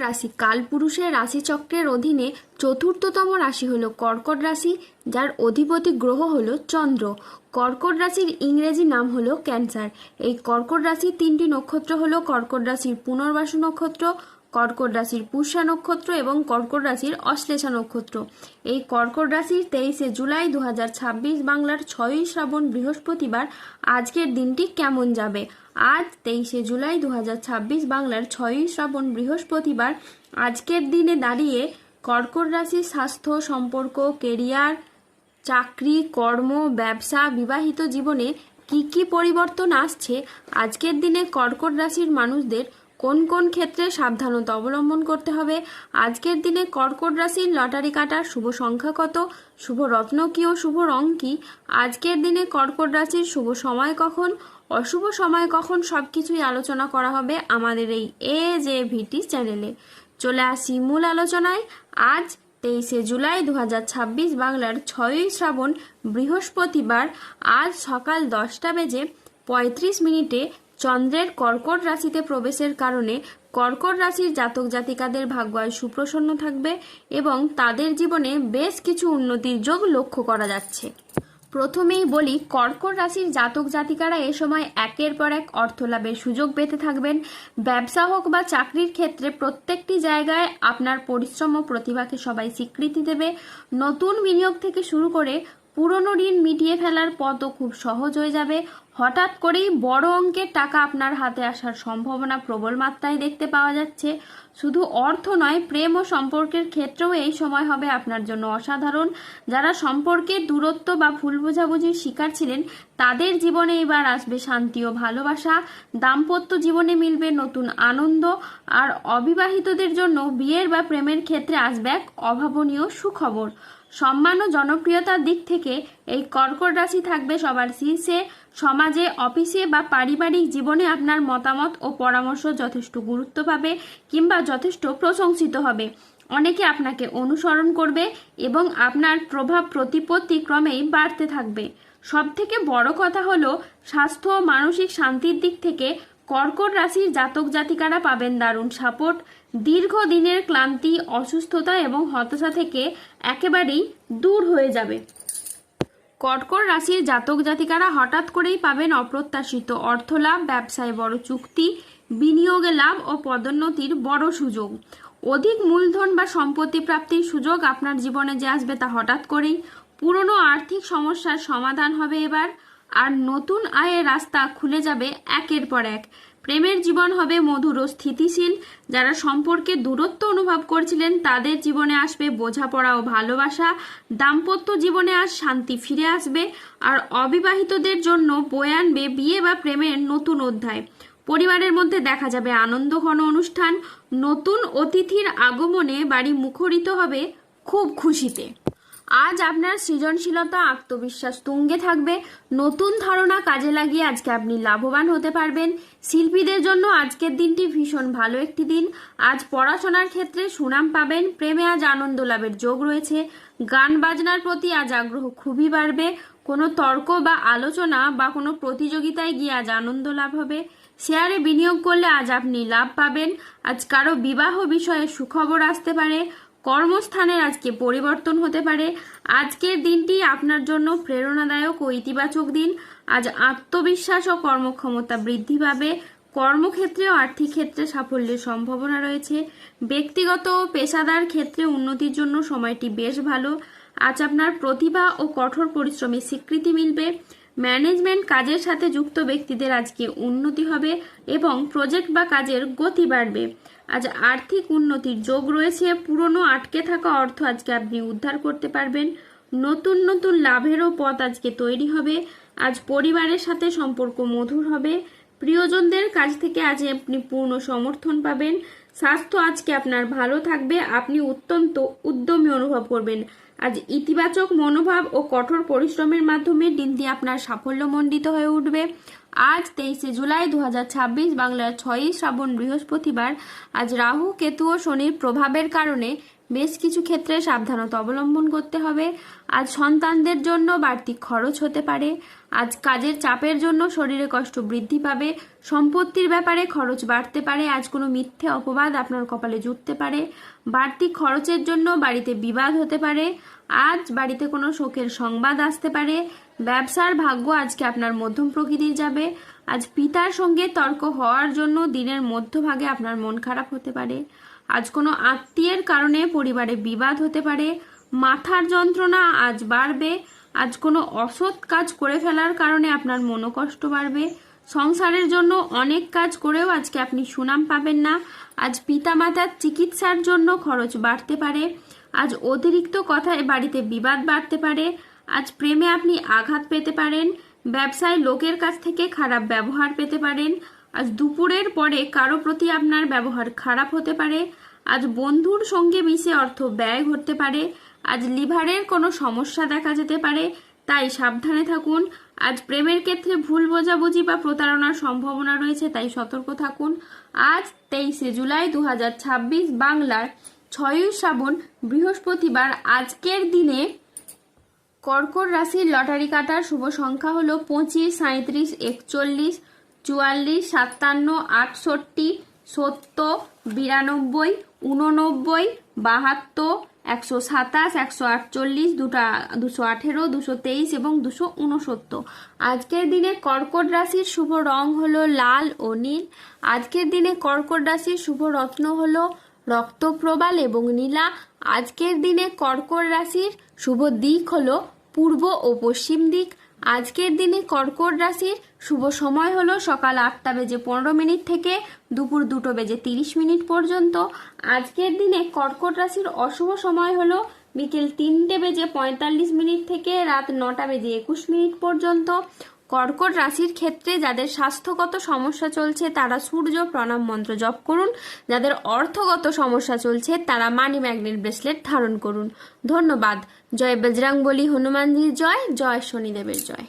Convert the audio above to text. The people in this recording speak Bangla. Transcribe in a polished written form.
রাশি কালপুরুষের রাশিচক্রের অধীনে চতুর্থতম রাশি হলো কর্কট রাশি, যার অধিপতি গ্রহ হলো চন্দ্র। কর্কট রাশির ইংরেজি নাম হলো ক্যান্সার। এই কর্কট রাশির তিনটি নক্ষত্র হলো কর্কট রাশির পুনর্বাসু নক্ষত্র, কর্কট রাশির পুষ্যা নক্ষত্র এবং কর্কট রাশির অশ্লেষা নক্ষত্র। এই কর্কট রাশির 23শে জুলাই 2026 বাংলার 6ই শ্রাবণ বৃহস্পতিবার আজকের দিনটি কেমন যাবে। আজ 23শে জুলাই 2026 বাংলার 6ই শ্রাবণ বৃহস্পতিবার আজকের দিনে দাঁড়িয়ে কর্কট রাশির স্বাস্থ্য, সম্পর্ক, কেরিয়ার, চাকরি, কর্ম, ব্যবসা, বিবাহিত জীবনে কি পরিবর্তন আসছে, আজকের দিনে কর্কট রাশির মানুষদের কোন কোন ক্ষেত্রে সাবধানতা অবলম্বন করতে হবে, আজকের দিনে কর্কট রাশির লটারি কাটার শুভ সংখ্যা কত, শুভ রত্ন কি ও শুভ রং কি, আজকের দিনে কর্কট রাশির শুভ সময় কখন, অশুভ সময় কখন, সবকিছুই আলোচনা করা হবে আমাদের এই AJVT চ্যানেলে। চলে আসি মূল আলোচনায়। আজ 23শে জুলাই 2026 বাংলার 6ই শ্রাবণ বৃহস্পতিবার আজ সকাল 10:35 চন্দ্রের কর্কট রাশিতে প্রবেশের কারণে কর্কট রাশির জাতক জাতিকাদের ভাগ্য আজ সুপ্রসন্ন থাকবে এবং তাদের জীবনে বেশ কিছু উন্নতির যোগ লক্ষ্য করা যাচ্ছে। প্রথমেই বলি, কর্কট রাশির জাতক জাতিকারা এ সময় একের পর এক অর্থ লাভের সুযোগ পেতে থাকবেন। ব্যবসা হোক বা চাকরির ক্ষেত্রে প্রত্যেকটি জায়গায় আপনার পরিশ্রম ও প্রতিভাকে সবাই স্বীকৃতি দেবে। নতুন বিনিয়োগ থেকে শুরু করে পুরনো ঋণ মিটিয়ে ফেলার পথও খুব সহজ হয়ে যাবে। হঠাৎ করেই বড় অঙ্কের টাকা আপনার হাতে আসার সম্ভাবনা প্রবল মাত্রায় দেখতে পাওয়া যাচ্ছে। শুধু অর্থ নয়, প্রেম ও সম্পর্কের ক্ষেত্রেও এই সময় হবে আপনার জন্য অসাধারণ। যারা সম্পর্কের দূরত্ব বা ভুল বোঝাবুঝির শিকার ছিলেন, তাদের জীবনে এবার আসবে শান্তি ও ভালোবাসা। দাম্পত্য জীবনে মিলবে নতুন আনন্দ, আর অবিবাহিতদের জন্য বিয়ের বা প্রেমের ক্ষেত্রে আসবে এক অভাবনীয় সুখবর। সম্মান ও জনপ্রিয়তার দিক থেকে এই কর্কট রাশি থাকবে সবার শীর্ষে। সমাজে, অফিসে বা পারিবারিক জীবনে আপনার মতামত ও পরামর্শ যথেষ্ট গুরুত্ব পাবে কিংবা যথেষ্ট প্রশংসিত হবে। অনেকে আপনাকে অনুসরণ করবে এবং আপনার প্রভাব প্রতিপত্তি ক্রমেই বাড়তে থাকবে। সবথেকে বড় কথা হলো, স্বাস্থ্য ও মানসিক শান্তির দিক থেকে কর্কট রাশির জাতক জাতিকারা পাবেন দারুণ সাপোর্ট। দীর্ঘদিনের ক্লান্তি, অসুস্থতা এবং হতাশা থেকে একেবারেই দূর হয়ে যাবে। কর্কট রাশির জাতক জাতিকারা হঠাৎ করেই পাবেন অপ্রত্যাশিত অর্থলাভ, ব্যবসায় বড় চুক্তি, বিনিয়োগে লাভ ও পদোন্নতির বড় সুযোগ। অধিক মূলধন বা সম্পত্তি প্রাপ্তির সুযোগ আপনার জীবনে যে আসবে তা হঠাৎ করেই। পুরনো আর্থিক সমস্যার সমাধান হবে এবার, আর নতুন আয়ের রাস্তা খুলে যাবে একের পর এক। প্রেমের জীবন হবে মধুর ও স্থিতিশীল। যারা সম্পর্কে দূরত্ব অনুভব করছিলেন, তাদের জীবনে আসবে বোঝাপড়া ও ভালোবাসা। দাম্পত্য জীবনে আজ শান্তি ফিরে আসবে, আর অবিবাহিতদের জন্য বয়ে আনবে বিয়ে বা প্রেমের নতুন অধ্যায়। পরিবারের মধ্যে দেখা যাবে আনন্দ ঘন অনুষ্ঠান। নতুন অতিথির আগমনে বাড়ি মুখরিত হবে খুব খুশিতে। আজ আপনার সৃজনশীলতা, আত্মবিশ্বাস তুঙ্গে থাকবে। নতুন ধারণা কাজে লাগিয়ে আজকে আপনি লাভবান হতে পারবেন। শিল্পীদের জন্য আজকের দিনটি ভীষণ ভালো একটি দিন। আজ পড়াশোনার ক্ষেত্রে সুনাম পাবেন। প্রেমে আজ আনন্দ লাভের যোগ রয়েছে। গান বাজনার প্রতি আজ আগ্রহ খুবই বাড়বে। কোনো তর্ক বা আলোচনা বা কোনো প্রতিযোগিতায় গিয়ে আজ আনন্দ লাভ হবে। শেয়ারে বিনিয়োগ করলে আজ আপনি লাভ পাবেন। আজ কারো বিবাহ বিষয়ে সুখবর আসতে পারে। কর্মস্থানের আজকে পরিবর্তন হতে পারে। আজকের দিনটি আপনার জন্য প্রেরণাদায়ক ও ইতিবাচক দিন। আজ আত্মবিশ্বাস ও কর্মক্ষমতা বৃদ্ধি পাবে। কর্মক্ষেত্রে ও আর্থিক ক্ষেত্রে সাফল্যের সম্ভাবনা রয়েছে। ব্যক্তিগত ও পেশাদার ক্ষেত্রে উন্নতির জন্য সময়টি বেশ ভালো। আজ আপনার প্রতিভা ও কঠোর পরিশ্রমের স্বীকৃতি মিলবে। ম্যানেজমেন্ট কাজের সাথে যুক্ত ব্যক্তিদের আজকে উন্নতি হবে এবং প্রজেক্ট বা কাজের গতি বাড়বে। আজ আর্থিক উন্নতির যোগ রয়েছে। পুরনো আটকে থাকা অর্থ আজকে আপনি উদ্ধার করতে পারবেন। নতুন নতুন লাভেরও পথ আজকে তৈরি হবে। আজ পরিবারের সাথে সম্পর্ক মধুর হবে। প্রিয়জনদের কাছ থেকে আজ আপনি পূর্ণ সমর্থন পাবেন। স্বাস্থ্য আজকে আপনার ভালো থাকবে। আপনি অত্যন্ত উদ্যমী অনুভব করবেন। আজ ইতিবাচক মনোভাব ও কঠোর পরিশ্রমের মাধ্যমে দিনটি আপনার সাফল্যমণ্ডিত হয়ে উঠবে। আজ 23শে জুলাই 2026 বাংলার 6ই শ্রাবণ বৃহস্পতিবার আজ রাহু, কেতু ও শনির প্রভাবের কারণে বেশ কিছু ক্ষেত্রে সাবধানতা অবলম্বন করতে হবে। আজ সন্তানদের জন্য বাড়তি খরচ হতে পারে। আজ কাজের চাপের জন্য শরীরে কষ্ট বৃদ্ধি পাবে। সম্পত্তির ব্যাপারে খরচ বাড়তে পারে। আজ কোনো মিথ্যে অপবাদ আপনার কপালে জুটতে পারে। বাড়তি খরচের জন্য বাড়িতে বিবাদ হতে পারে। আজ বাড়িতে কোনো শোকের সংবাদ আসতে পারে। ব্যবসার ভাগ্য আজকে আপনার মধ্যম প্রকৃতির যাবে। আজ পিতার সঙ্গে তর্ক হওয়ার জন্য দিনের মধ্যভাগে আপনার মন খারাপ হতে পারে। আজ কোনো আত্মীয়ের কারণে পরিবারে বিবাদ হতে পারে। মাথার যন্ত্রণা আজ বাড়বে। আজ কোনো অসৎ কাজ করে ফেলার কারণে আপনার মনোকষ্ট বাড়বে। সংসারের জন্য অনেক কাজ করেও আজকে আপনি সুনাম পাবেন না। আজ পিতামাতার চিকিৎসার জন্য খরচ বাড়তে পারে। আজ অতিরিক্ত কথায় বাড়িতে বিবাদ বাড়তে পারে। আজ প্রেমে আপনি আঘাত পেতে পারেন। ব্যবসায় লোকের কাছ থেকে খারাপ ব্যবহার পেতে পারেন। আজ দুপুরের পরে কারো প্রতি আপনার ব্যবহার খারাপ হতে পারে। আজ বন্ধুর সঙ্গে মিশে অর্থ ব্যয় ঘটতে পারে। আজ লিভারের কোনো সমস্যা দেখা যেতে পারে, তাই সাবধানে থাকুন। আজ প্রেমের ক্ষেত্রে ভুল বোঝাবুঝি বা প্রতারণার সম্ভাবনা রয়েছে, তাই সতর্ক থাকুন। আজ 23শে জুলাই 2026 বাংলার 6ই শ্রাবণ বৃহস্পতিবার। আজকের দিনে কর্কট রাশির লটারি কাটার শুভ সংখ্যা হলো 25, 37, 41, 44, 57, 68, 70, 92, 89, 72, 127, 148, 218, 223 এবং 269। আজকের দিনে কর্কট রাশির শুভ রং হলো লাল ও নীল। আজকের দিনে কর্কট রাশির শুভ রত্ন হলো রক্তপ্রবাল এবং নীলা। আজকের দিনে কর্কট রাশির শুভ দিক হলো পূর্ব ও পশ্চিম দিক। আজকের দিনে কর্কট রাশির শুভ সময় হলো সকাল 8:15 থেকে দুপুর 2:30 পর্যন্ত। আজকের দিনে কর্কট রাশির অশুভ সময় হলো বিকেল 3:45 থেকে রাত 9:21 পর্যন্ত। কর্কট রাশির ক্ষেত্রে যাদের স্বাস্থ্যগত সমস্যা চলছে তারা সূর্য প্রণাম মন্ত্র জপ করুন। যাদের অর্থগত সমস্যা চলছে তারা মানি ম্যাগনেট ব্রেসলেট ধারণ করুন। ধন্যবাদ। জয় বজরংবলী, হনুমানজির জয়, জয় শনিদেবের জয়।